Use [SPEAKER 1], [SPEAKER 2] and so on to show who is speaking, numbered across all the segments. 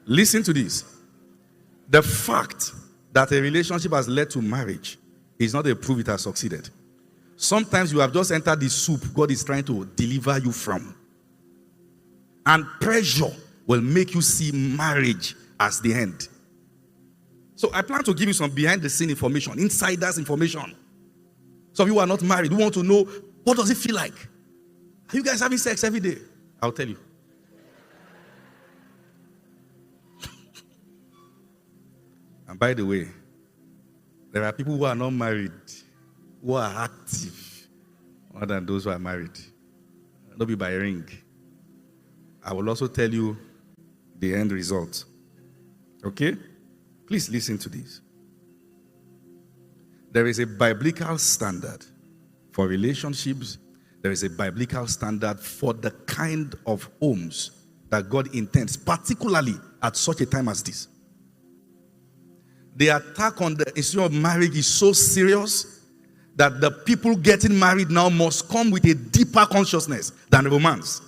[SPEAKER 1] Listen to this. The fact that a relationship has led to marriage is not a proof it has succeeded. Sometimes you have just entered the soup God is trying to deliver you from. And pressure will make you see marriage as the end. So I plan to give you some behind the scene information, insiders information. Some of you who are not married, who want to know, what does it feel like? Are you guys having sex every day? I'll tell you. And by the way, there are people who are not married, who are active, more than those who are married. Don't be by ring. I will also tell you the end result. Okay? Please listen to this. There is a biblical standard for relationships. There is a biblical standard for the kind of homes that God intends, particularly at such a time as this. The attack on the issue of marriage is so serious that the people getting married now must come with a deeper consciousness than romance.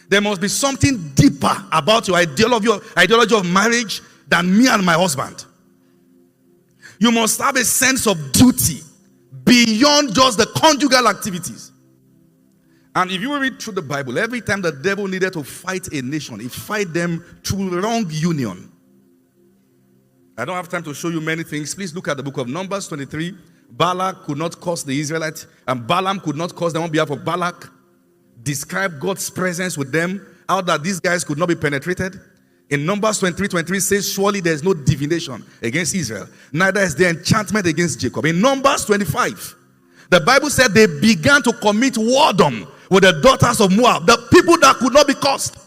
[SPEAKER 1] There must be something deeper about your ideology of marriage than me and my husband. You must have a sense of duty beyond just the conjugal activities. And if you read through the Bible, every time the devil needed to fight a nation, he fight them through wrong union. I don't have time to show you many things. Please look at the book of Numbers 23. Balak could not curse the Israelites, and Balaam could not curse them on behalf of Balak. Describe God's presence with them, how that these guys could not be penetrated. In Numbers 23 says, surely there is no divination against Israel, neither is there enchantment against Jacob. In Numbers 25, the Bible said they began to commit whoredom with the daughters of Moab, the people that could not be cursed.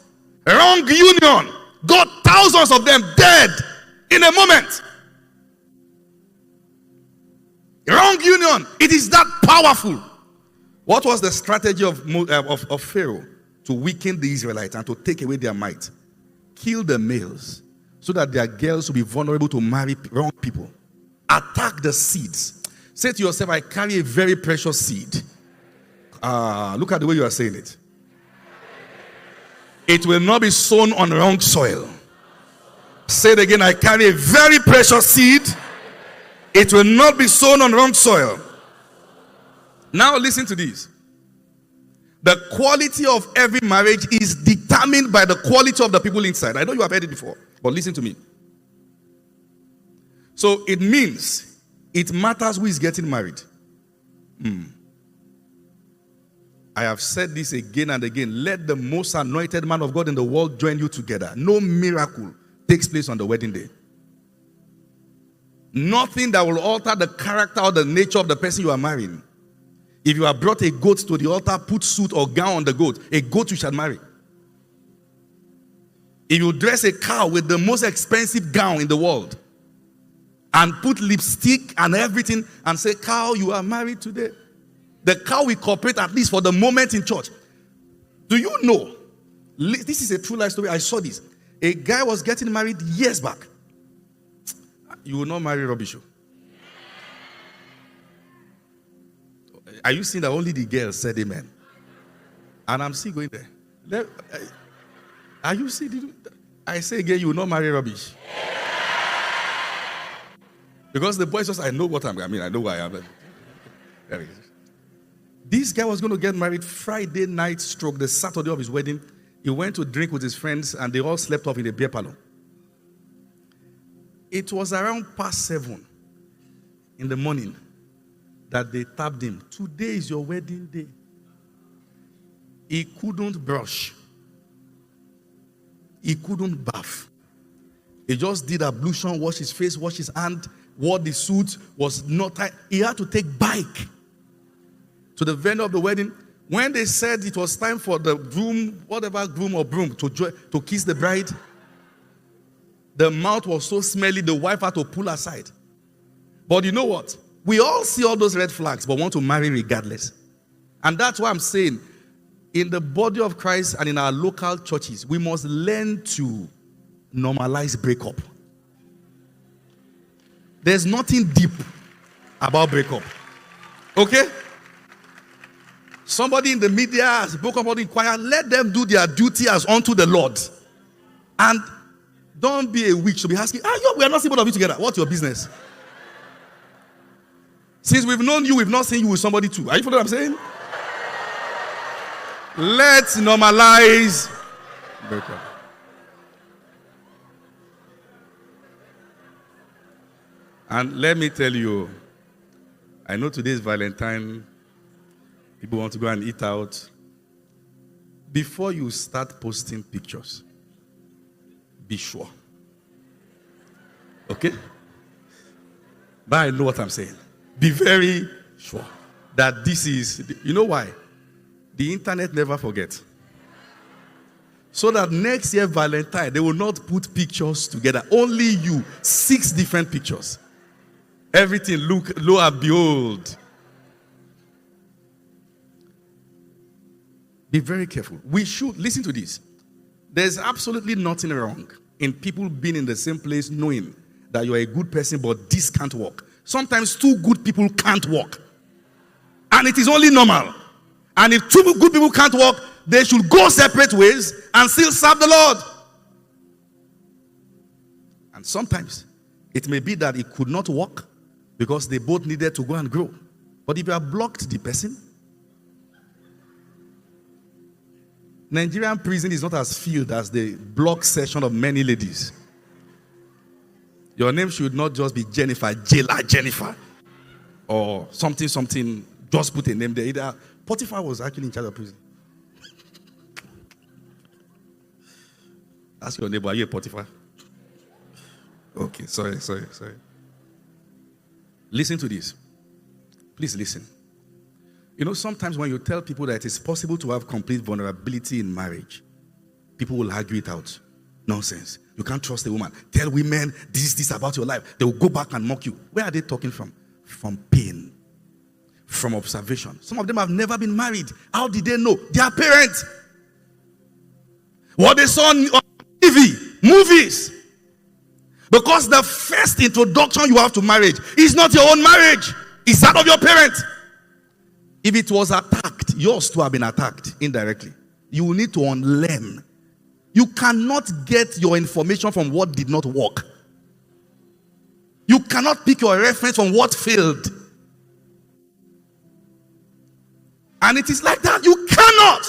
[SPEAKER 1] Wrong union. Got thousands of them dead in a moment. Wrong union. It is that powerful. What was the strategy of Pharaoh to weaken the Israelites and to take away their might? Kill the males so that their girls will be vulnerable to marry wrong people. Attack the seeds. Say to yourself, I carry a very precious seed. Look at the way you are saying it. It will not be sown on wrong soil. Say it again, I carry a very precious seed. It will not be sown on wrong soil. Now listen to this. The quality of every marriage is determined by the quality of the people inside. I know you have heard it before, but listen to me. So it means it matters who is getting married. I have said this again and again. Let the most anointed man of God in the world join you together. No miracle takes place on the wedding day. Nothing that will alter the character or the nature of the person you are marrying. If you have brought a goat to the altar, put suit or gown on the goat. A goat you shall marry. If you dress a cow with the most expensive gown in the world and put lipstick and everything and say, cow, you are married today. The cow will cooperate at least for the moment in church. Do you know? This is a true life story. I saw this. A guy was getting married years back. You will not marry rubbish. Are you seeing that only the girls said amen? And I'm still going there. Are you seeing? I say again, you will not marry rubbish. Because the boys just, I know what I know who I am. This guy was going to get married Friday night stroke, the Saturday of his wedding. He went to drink with his friends and they all slept off in a beer parlor. It was around past 7 in the morning that they tapped him. Today is your wedding day. He couldn't brush. He couldn't bath. He just did ablution, washed his face, washed his hand, wore the suit, was not tight. He had to take bike to the venue of the wedding. When they said it was time for the groom, whatever groom or broom, to kiss the bride, the mouth was so smelly, the wife had to pull aside. But you know what? We all see all those red flags, but want to marry regardless. And that's why I'm saying, in the body of Christ and in our local churches, we must learn to normalize breakup. There's nothing deep about breakup. Okay? Somebody in the media has broken up in choir. Let them do their duty as unto the Lord. And Don't be a witch to be asking, we are not seeing both of you together. What's your business? Since we've known you, we've not seen you with somebody too. Are you following what I'm saying? Let's normalize breakup. And let me tell you, I know today's Valentine. People want to go and eat out. Before you start posting pictures, be sure. Okay? But I know what I'm saying. Be very sure that this is, you know why? The internet never forgets. So that next year, Valentine, they will not put pictures together. Only you, 6 different pictures. Everything look, lo and behold. Be very careful. We should, listen to this. There's absolutely nothing wrong in people being in the same place knowing that you're a good person, but this can't work. Sometimes 2 good people can't work. And it is only normal. And if 2 good people can't work, they should go separate ways and still serve the Lord. And sometimes it may be that it could not work because they both needed to go and grow. But if you have blocked the person, Nigerian prison is not as filled as the block session of many ladies. Your name should not just be Jennifer, Jennifer, or something, just put a name there. Either Potiphar was actually in charge of prison. Ask your neighbor, are you a Potiphar? Okay, sorry. Listen to this. Please listen. You know, sometimes when you tell people that it is possible to have complete vulnerability in marriage, people will argue it out. Nonsense. You can't trust a woman. Tell women this about your life. They will go back and mock you. Where are they talking from? From pain. From observation. Some of them have never been married. How did they know? Their parents. What they saw on TV, movies. Because the first introduction you have to marriage is not your own marriage. It's that of your parents. If it was attacked, yours too have been attacked indirectly. You will need to unlearn. You cannot get your information from what did not work. You cannot pick your reference from what failed. And it is like that. You cannot.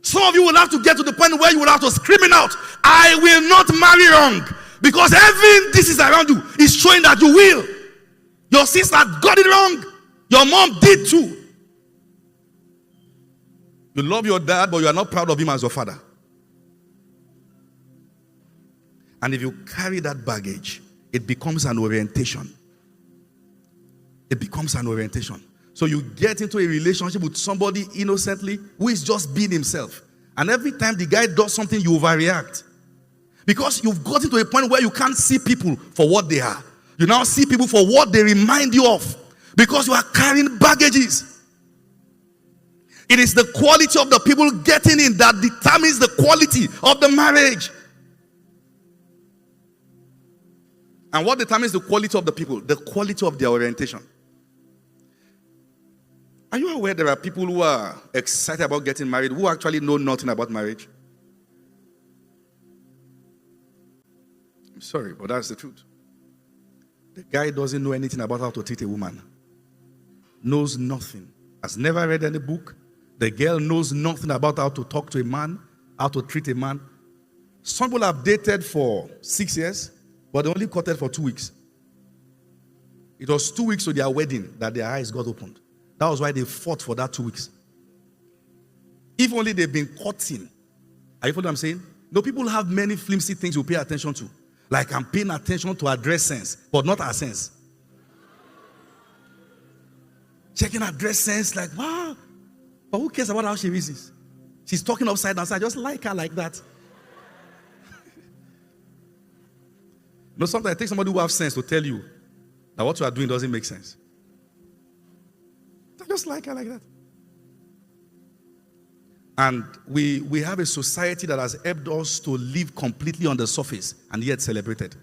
[SPEAKER 1] Some of you will have to get to the point where you will have to scream it out. I will not marry wrong. Because everything this is around you is showing that you will. Your sister got it wrong. Your mom did too. You love your dad, but you are not proud of him as your father. And if you carry that baggage, it becomes an orientation. It becomes an orientation. So you get into a relationship with somebody innocently who is just being himself. And every time the guy does something, you overreact. Because you've gotten to a point where you can't see people for what they are. You now see people for what they remind you of. Because you are carrying baggages. It is the quality of the people getting in that determines the quality of the marriage. And what determines the quality of the people? The quality of their orientation. Are you aware there are people who are excited about getting married who actually know nothing about marriage? I'm sorry, but that's the truth. The guy doesn't know anything about how to treat a woman. Knows nothing. Has never read any book. The girl knows nothing about how to talk to a man, how to treat a man. Some people have dated for 6 years, but they only courted for 2 weeks. It was 2 weeks to their wedding that their eyes got opened. That was why they fought for that 2 weeks. If only they've been courting. Are you following what I'm saying? No, people have many flimsy things you pay attention to. Like I'm paying attention to her dress sense, but not her sense. Checking her dress sense, like, wow. But who cares about how she reasons? She's talking upside down, so I just like her like that. No, sometimes it takes somebody who has sense to tell you that what you are doing doesn't make sense. I just like her like that. And we have a society that has helped us to live completely on the surface and yet celebrated.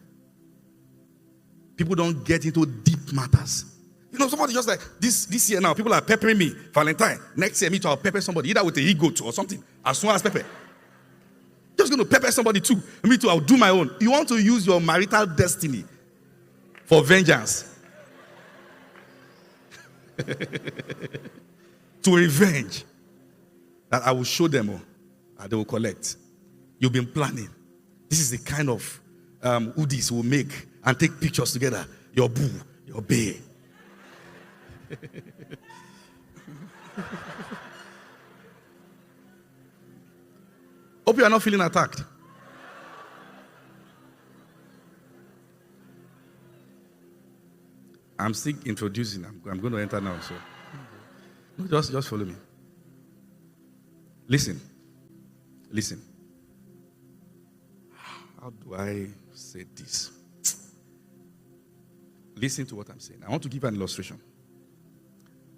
[SPEAKER 1] People don't get into deep matters. You know, somebody just like, this year now, people are peppering me. Valentine. Next year, me too, I'll pepper somebody, either with a he-goat or something. As soon as pepper. just going to pepper somebody too. Me too, I'll do my own. You want to use your marital destiny for vengeance. To revenge. That I will show them all. And they will collect. You've been planning. This is the kind of hoodies we'll make and take pictures together. Your boo, your bae. Hope you are not feeling attacked. I'm still introducing. I'm going to enter now. So just follow me. Listen. How do I say this? Listen to what I'm saying. I want to give an illustration.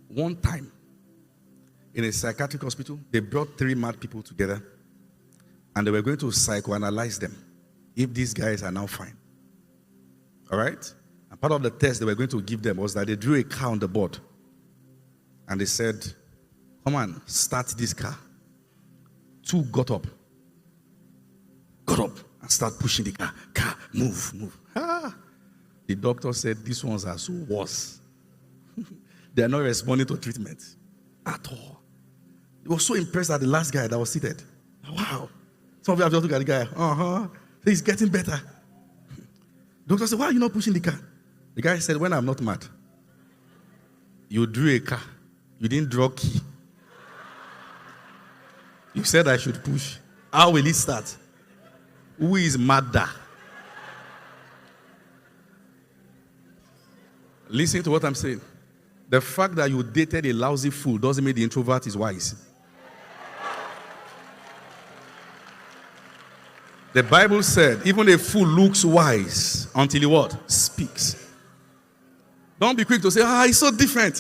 [SPEAKER 1] One time, in a psychiatric hospital, they brought 3 mad people together, and they were going to psychoanalyze them if these guys are now fine. All right? And part of the test they were going to give them was that they drew a car on the board, and they said, come on, start this car. 2 got up, and start pushing the car. Car, move. The doctor said, these ones are so worse. They are not responding to treatment at all. He was so impressed at the last guy that was seated. Wow. Some of you have just looked at the guy. He's getting better. The doctor said, why are you not pushing the car? The guy said, when I'm not mad. You drew a car. You didn't draw key. You said I should push. How will it start? Who is madder? Listen to what I'm saying. The fact that you dated a lousy fool doesn't mean the introvert is wise. The Bible said, even a fool looks wise until he what? Speaks. Don't be quick to say, he's so different.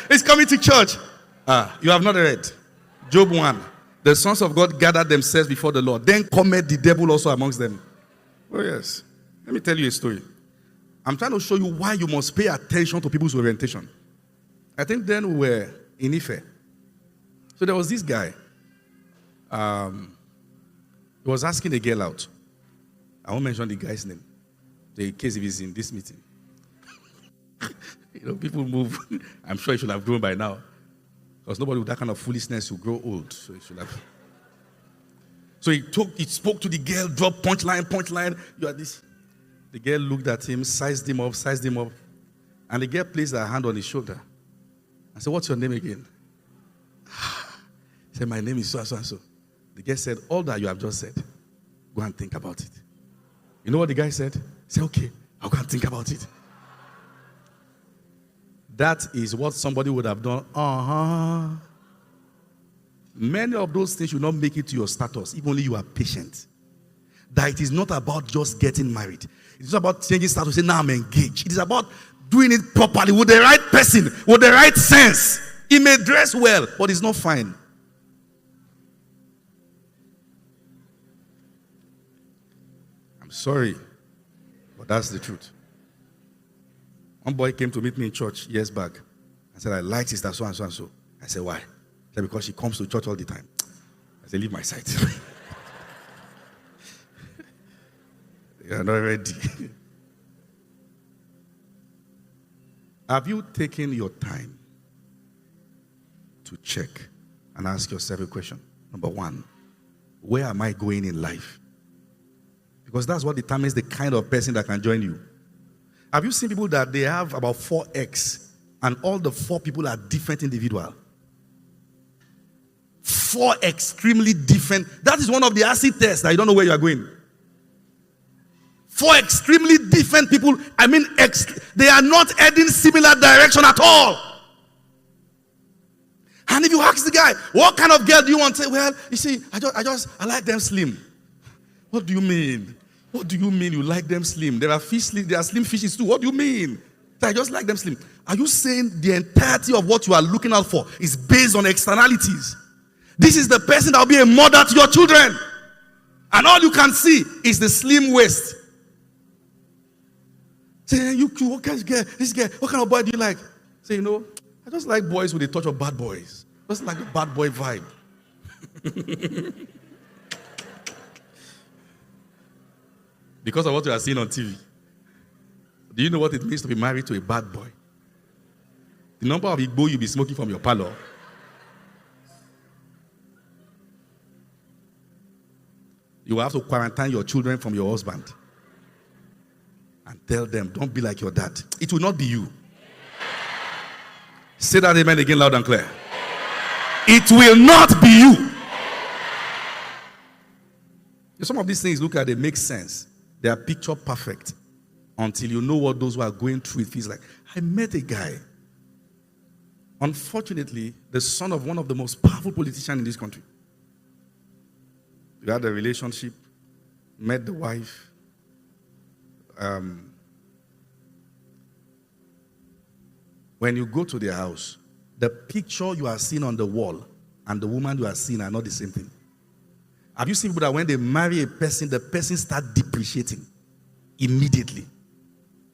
[SPEAKER 1] He's coming to church. You have not read. Job 1. The sons of God gathered themselves before the Lord. Then cometh the devil also amongst them. Oh yes. Let me tell you a story. I'm trying to show you why you must pay attention to people's orientation. I think then we were in Ife. So there was this guy. He was asking a girl out. I won't mention the guy's name, in case if he's in this meeting. People move. I'm sure he should have grown by now. Because nobody with that kind of foolishness will grow old. So he should have. So he spoke to the girl, dropped punchline. You are this. The girl looked at him, sized him up. And the girl placed her hand on his shoulder. I said, what's your name again? He said, my name is so and so and so. The girl said, all that you have just said, go and think about it. You know what the guy said? He said, okay, I'll go and think about it. That is what somebody would have done. Many of those things will not make it to your status, if only you are patient. That it is not about just getting married. It's not about changing status, say, now I'm engaged. It is about doing it properly with the right person, with the right sense. He may dress well, but it's not fine. I'm sorry, but that's the truth. One boy came to meet me in church years back. I said, I like sister so and so and so. I said, why? He said, because she comes to church all the time. I said, leave my sight. You are not ready. Have you taken your time to check and ask yourself a question? Number 1, where am I going in life? Because that's what determines the kind of person that can join you. Have you seen people that they have about 4x and all the 4 people are different individuals? 4 extremely different. That is one of the acid tests that you don't know where you are going. 4 extremely different people. They are not heading similar direction at all. And if you ask the guy, what kind of girl do you want? Say, well, you see, I like them slim. What do you mean? What do you mean you like them slim? There are slim fishes too. What do you mean? I just like them slim. Are you saying the entirety of what you are looking out for is based on externalities? This is the person that will be a mother to your children. And all you can see is the slim waist. Say, what kind of girl? This girl, what kind of boy do you like? Say, I just like boys with a touch of bad boys. Just like a bad boy vibe. Because of what you are seeing on TV. Do you know what it means to be married to a bad boy? The number of Igbo you'll be smoking from your parlor. You will have to quarantine your children from your husband. And tell them, don't be like your dad. It will not be you. Say that amen again loud and clear. It will not be you. Some of these things, look at, they make sense. They are picture perfect. Until you know what those who are going through it feels like. I met a guy. Unfortunately, the son of one of the most powerful politicians in this country. We had a relationship, met the wife. When you go to their house, the picture you are seeing on the wall and the woman you are seeing are not the same thing. Have you seen people that when they marry a person, the person starts depreciating immediately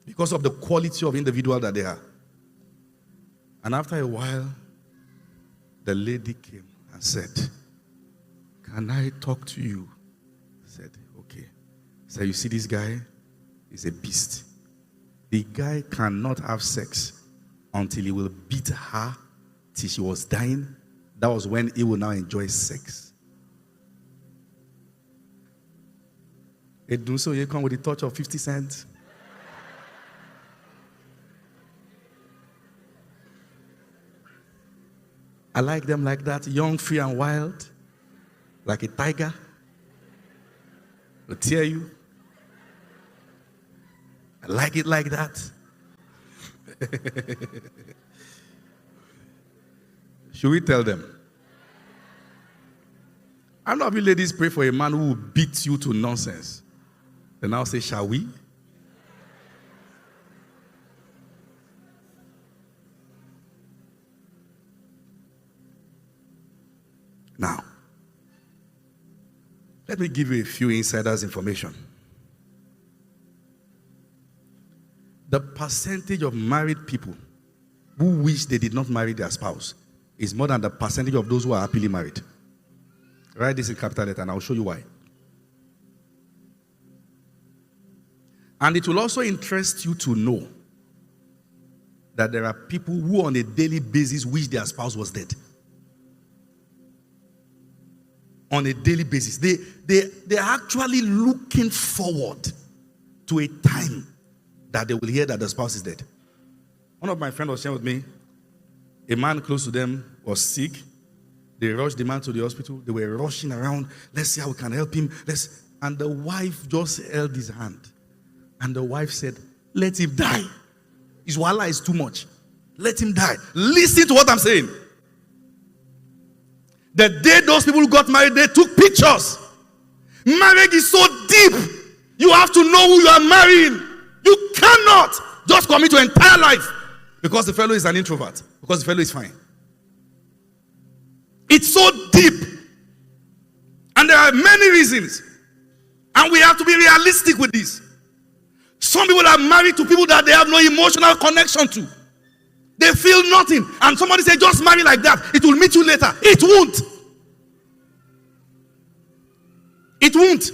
[SPEAKER 1] because of the quality of individual that they are? And after a while, the lady came and said, "Can I talk to you?" I said, "Okay." So you see this guy? He's a beast. The guy cannot have sex until he will beat her till she was dying. That was when he will now enjoy sex. It do so you come with a touch of 50 cents. I like them like that, young, free, and wild, like a tiger. Will tear you. I like it like that. Should we tell them? I know you ladies pray for a man who will beat you to nonsense. Then I'll say, shall we? Now, let me give you a few insiders information. The percentage of married people who wish they did not marry their spouse is more than the percentage of those who are happily married. Write this in capital letter and I'll show you why. And it will also interest you to know that there are people who on a daily basis wish their spouse was dead. On a daily basis. They are actually looking forward to a time that they will hear that the spouse is dead. One of my friends was sharing with me, a man close to them was sick. They rushed the man to the hospital. They were rushing around. Let's see how we can help him. And the wife just held his hand. And the wife said, let him die. His wala is too much. Let him die. Listen to what I'm saying. The day those people got married, they took pictures. Marriage is so deep. You have to know who you are marrying. You cannot just commit your entire life because the fellow is an introvert, because the fellow is fine. It's so deep. And there are many reasons. And we have to be realistic with this. Some people are married to people that they have no emotional connection to. They feel nothing. And somebody say, just marry like that. It will meet you later. It won't. It won't.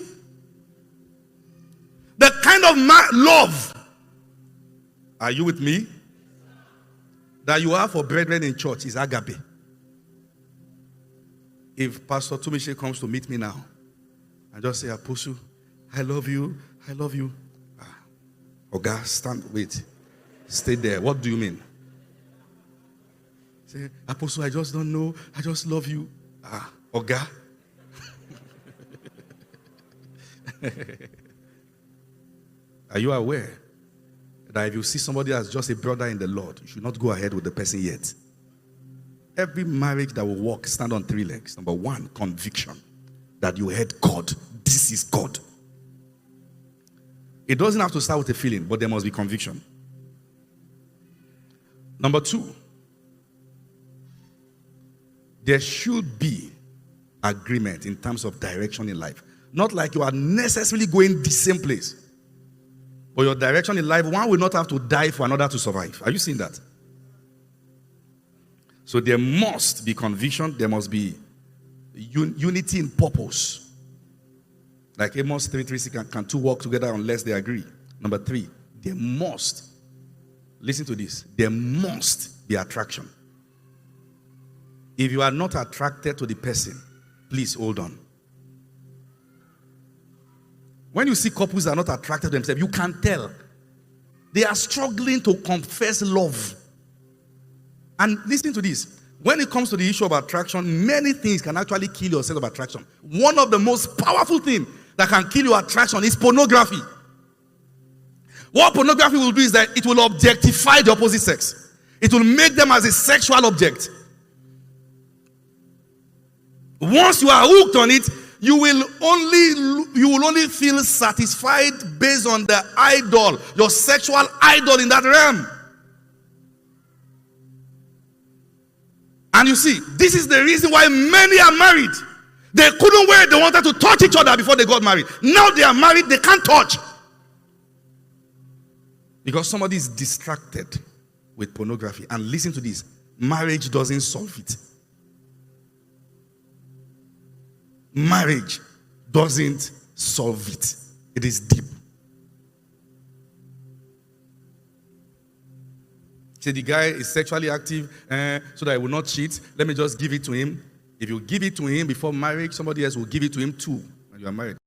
[SPEAKER 1] The kind of love, are you with me, that you have for brethren in church is agape. If Pastor Tumishe comes to meet me now and just say, Apostle, I love you, I love you. Oga, stand, wait. Stay there. What do you mean? Say, Apostle, I just don't know. I just love you. Oga. Are you aware that if you see somebody as just a brother in the Lord, you should not go ahead with the person yet? Every marriage that will work stand on 3 legs. Number 1, conviction that you heard God. This is God. It doesn't have to start with a feeling, but there must be conviction. Number 2, there should be agreement in terms of direction in life. Not like you are necessarily going the same place. But your direction in life, one will not have to die for another to survive. Are you seeing that? So there must be conviction. There must be unity in purpose. Like Amos 3:3, can two walk together unless they agree? Number 3, there must, listen to this, there must be attraction. If you are not attracted to the person, please hold on. When you see couples that are not attracted to themselves, you can tell. They are struggling to confess love. And listen to this. When it comes to the issue of attraction, many things can actually kill your sense of attraction. One of the most powerful things that can kill your attraction is pornography. What pornography will do is that it will objectify the opposite sex. It will make them as a sexual object. Once you are hooked on it, you will only feel satisfied based on the idol, your sexual idol in that realm. And you see, this is the reason why many are married. They couldn't wait. They wanted to touch each other before they got married. Now they are married, they can't touch. Because somebody is distracted with pornography. And listen to this. Marriage doesn't solve it. Marriage doesn't solve it. It is deep. Say the guy is sexually active so that he will not cheat. Let me just give it to him. If you give it to him before marriage, somebody else will give it to him too when you are married.